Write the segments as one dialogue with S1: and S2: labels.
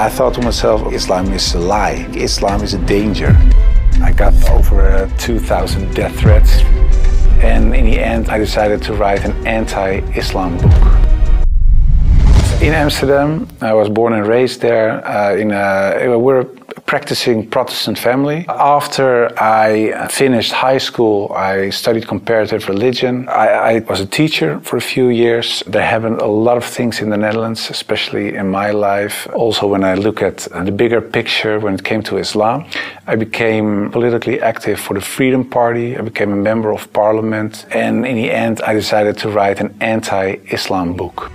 S1: I thought to myself, Islam is a lie. Islam is a danger. I got over 2,000 death threats. And in the end, I decided to write an anti-Islam book. In Amsterdam, I was born and raised there. We're a practicing Protestant family. After I finished high school, I studied comparative religion. I was a teacher for a few years. There happened a lot of things in the Netherlands, especially in my life. Also, when I look at the bigger picture when it came to Islam, I became politically active for the Freedom Party. I became a member of parliament. And in the end, I decided to write an anti-Islam book,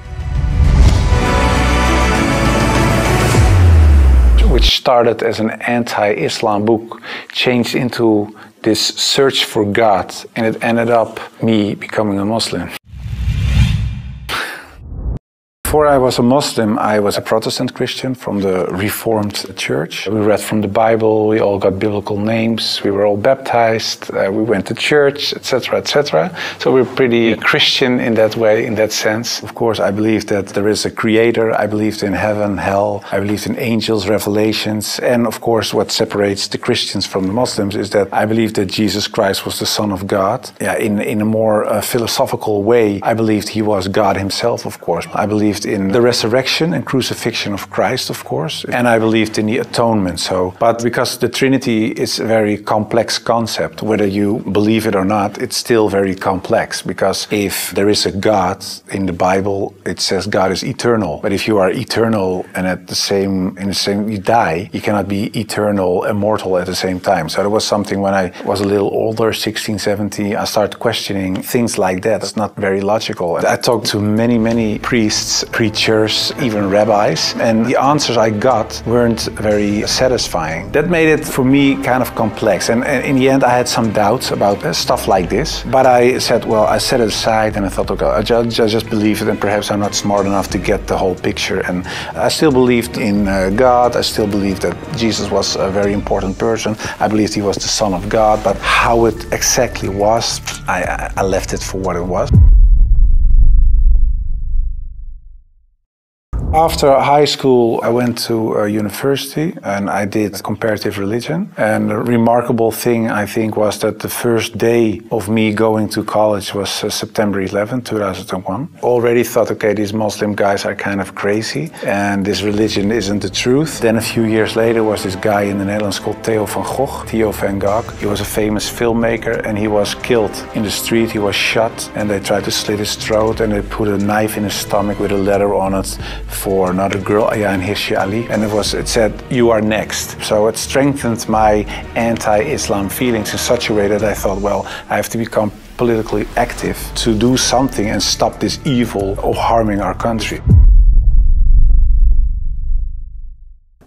S1: which started as an anti-Islam book, changed into this search for God, and it ended up me becoming a Muslim. Before I was a Muslim, I was a Protestant Christian from the Reformed Church. We read from the Bible, we all got biblical names, we were all baptized, we went to church, etc., etc. So we're pretty Christian in that way, in that sense. Of course, I believed that there is a creator, I believed in heaven, hell, I believed in angels, revelations, and of course what separates the Christians from the Muslims is that I believed that Jesus Christ was the Son of God. Yeah, in a more philosophical way, I believed he was God himself, of course. I believed in the resurrection and crucifixion of Christ, of course, and I believed in the atonement. But because the Trinity is a very complex concept, whether you believe it or not, it's still very complex, because if there is a God in the Bible, it says God is eternal. But if you are eternal and you die, you cannot be eternal, immortal at the same time. So there was something when I was a little older, 16, 17, I started questioning things like that. It's not very logical. I talked to many priests, preachers, even rabbis, and the answers I got weren't very satisfying. That made it for me kind of complex, and in the end I had some doubts about stuff like this, but I said, well, I set it aside and I thought, okay, I just believe it, and perhaps I'm not smart enough to get the whole picture. And I still believed in God, I still believed that Jesus was a very important person, I believed he was the Son of God, but how it exactly was, I left it for what it was. After high school, I went to university and I did comparative religion. And the remarkable thing, I think, was that the first day of me going to college was September 11, 2001. Already thought, okay, these Muslim guys are kind of crazy and this religion isn't the truth. Then a few years later was this guy in the Netherlands called Theo van Gogh. He was a famous filmmaker and he was killed in the street. He was shot and they tried to slit his throat and they put a knife in his stomach with a letter on it for another girl, Ayaan Hirsi Ali, and it said, "You are next." So it strengthened my anti-Islam feelings in such a way that I thought, well, I have to become politically active to do something and stop this evil of harming our country.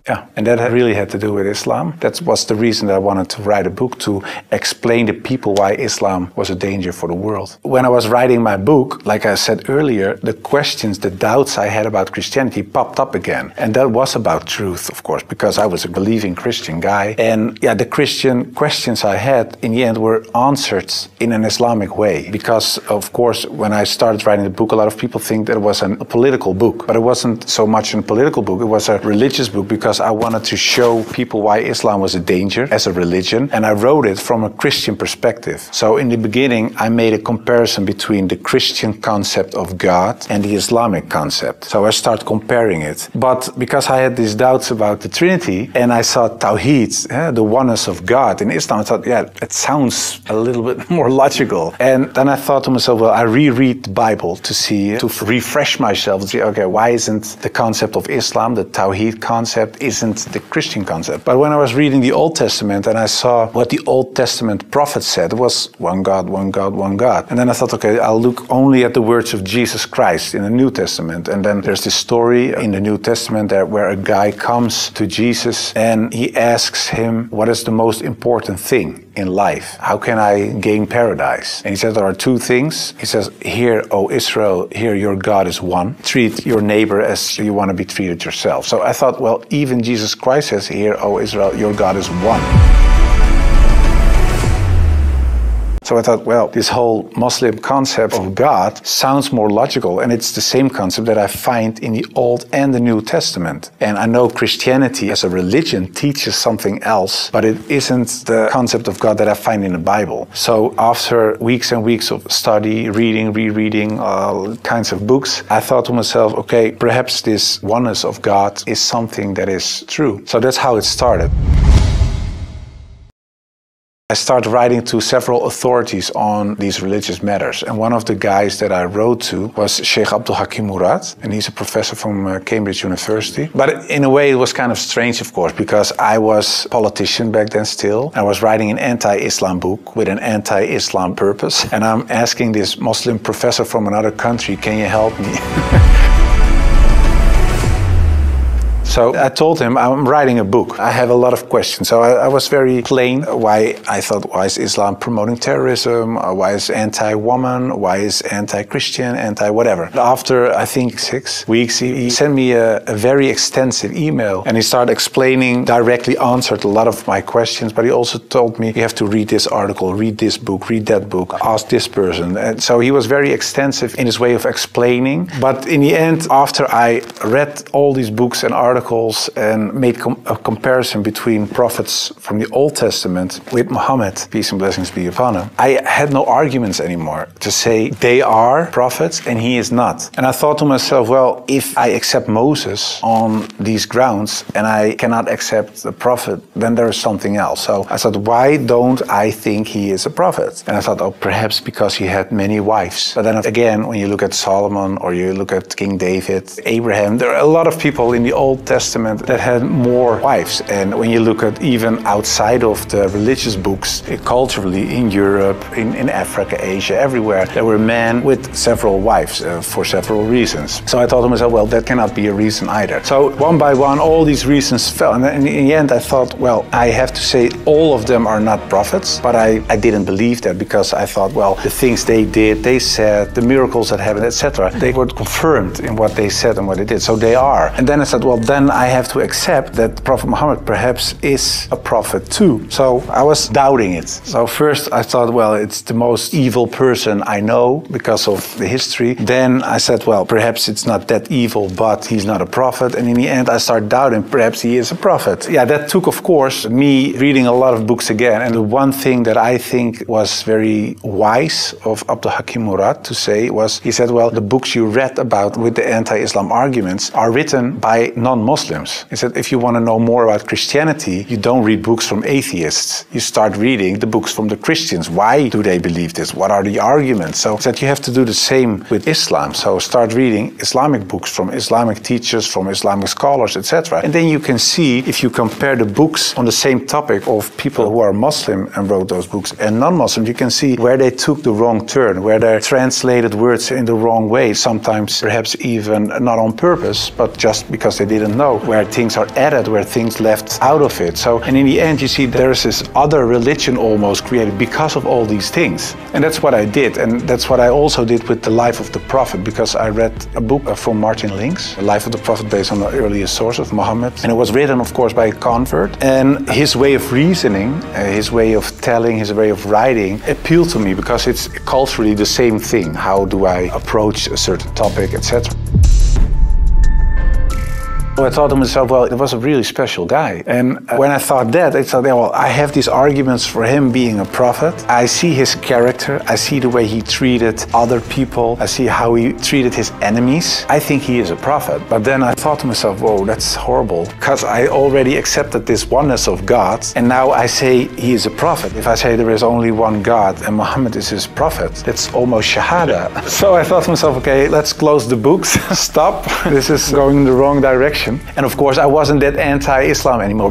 S1: Yeah, and that really had to do with Islam. That was the reason that I wanted to write a book, to explain to people why Islam was a danger for the world. When I was writing my book, like I said earlier, the questions, the doubts I had about Christianity popped up again. And that was about truth, of course, because I was a believing Christian guy. And yeah, the Christian questions I had in the end were answered in an Islamic way. Because, of course, when I started writing the book, a lot of people think that it was a political book. But it wasn't so much a political book, it was a religious book, because I wanted to show people why Islam was a danger as a religion, and I wrote it from a Christian perspective. So in the beginning, I made a comparison between the Christian concept of God and the Islamic concept. So I started comparing it. But because I had these doubts about the Trinity, and I saw Tawheed, the oneness of God in Islam, I thought, yeah, it sounds a little bit more logical. And then I thought to myself, well, I reread the Bible to refresh myself, to see, okay, why isn't the concept of Islam, the Tawheed concept, isn't the Christian concept? But when I was reading the Old Testament and I saw what the Old Testament prophets said, it was one God, one God, one God. And then I thought, okay, I'll look only at the words of Jesus Christ in the New Testament. And then there's this story in the New Testament where a guy comes to Jesus and he asks him, what is the most important thing in life? How can I gain paradise? And he said, there are two things. He says, hear, O Israel, hear, your God is one. Treat your neighbor as you want to be treated yourself. So I thought, well, even Jesus Christ says, hear, O Israel, your God is one. So I thought, well, this whole Muslim concept of God sounds more logical, and it's the same concept that I find in the Old and the New Testament. And I know Christianity as a religion teaches something else, but it isn't the concept of God that I find in the Bible. So after weeks and weeks of study, reading, rereading all kinds of books, I thought to myself, okay, perhaps this oneness of God is something that is true. So that's how it started. I started writing to several authorities on these religious matters, and one of the guys that I wrote to was Sheikh Abdul Hakim Murad, and he's a professor from Cambridge University. But in a way it was kind of strange, of course, because I was a politician back then still. I was writing an anti-Islam book with an anti-Islam purpose, and I'm asking this Muslim professor from another country, can you help me? So I told him, I'm writing a book. I have a lot of questions. So I was very plain why I thought, why is Islam promoting terrorism? Why is anti-woman? Why is anti-Christian? Anti-whatever. After, I think, 6 weeks, he sent me a very extensive email, and he started explaining, directly answered a lot of my questions, but he also told me, you have to read this article, read this book, read that book, ask this person. And so he was very extensive in his way of explaining. But in the end, after I read all these books and articles, and made a comparison between prophets from the Old Testament with Muhammad, peace and blessings be upon him, I had no arguments anymore to say they are prophets and he is not. And I thought to myself, well, if I accept Moses on these grounds and I cannot accept the prophet, then there is something else. So I thought, why don't I think he is a prophet? And I thought, oh, perhaps because he had many wives. But then again, when you look at Solomon or you look at King David, Abraham, there are a lot of people in the Old Testament that had more wives. And when you look at even outside of the religious books, culturally in Europe, in Africa, Asia, everywhere, there were men with several wives for several reasons. So I thought to myself, well, that cannot be a reason either. So one by one, all these reasons fell. And in the end, I thought, well, I have to say all of them are not prophets, but I didn't believe that, because I thought, well, the things they did, they said, the miracles that happened, etc., they were confirmed in what they said and what they did. So they are. And then I said, well, then I have to accept that Prophet Muhammad perhaps is a prophet too. So I was doubting it. So first I thought, well, it's the most evil person I know because of the history. Then I said, well, perhaps it's not that evil, but he's not a prophet. And in the end I started doubting, perhaps he is a prophet. Yeah, that took, of course, me reading a lot of books again. And the one thing that I think was very wise of Abdul Hakim Murad to say was, he said, well, the books you read about with the anti-Islam arguments are written by non-Muslims. He said, if you want to know more about Christianity, you don't read books from atheists. You start reading the books from the Christians. Why do they believe this? What are the arguments? So he said, you have to do the same with Islam. So start reading Islamic books from Islamic teachers, from Islamic scholars, etc. And then you can see, if you compare the books on the same topic of people who are Muslim and wrote those books and non-Muslim, you can see where they took the wrong turn, where they translated words in the wrong way, sometimes perhaps even not on purpose, but just because they didn't know, where things are added, where things left out of it. So, and in the end, you see there's this other religion almost created because of all these things. And that's what I did. And that's what I also did with the life of the Prophet, because I read a book from Martin Links, The Life of the Prophet, based on the earliest source of Muhammad. And it was written, of course, by a convert. And his way of reasoning, his way of telling, his way of writing appealed to me, because it's culturally the same thing. How do I approach a certain topic, etc. So I thought to myself, well, it was a really special guy. And when I thought that, I thought, well, I have these arguments for him being a prophet. I see his character. I see the way he treated other people. I see how he treated his enemies. I think he is a prophet. But then I thought to myself, whoa, that's horrible, because I already accepted this oneness of God. And now I say he is a prophet. If I say there is only one God and Muhammad is his prophet, that's almost shahada. So I thought to myself, okay, let's close the books. Stop. This is going in the wrong direction. And of course, I wasn't that anti-Islam anymore.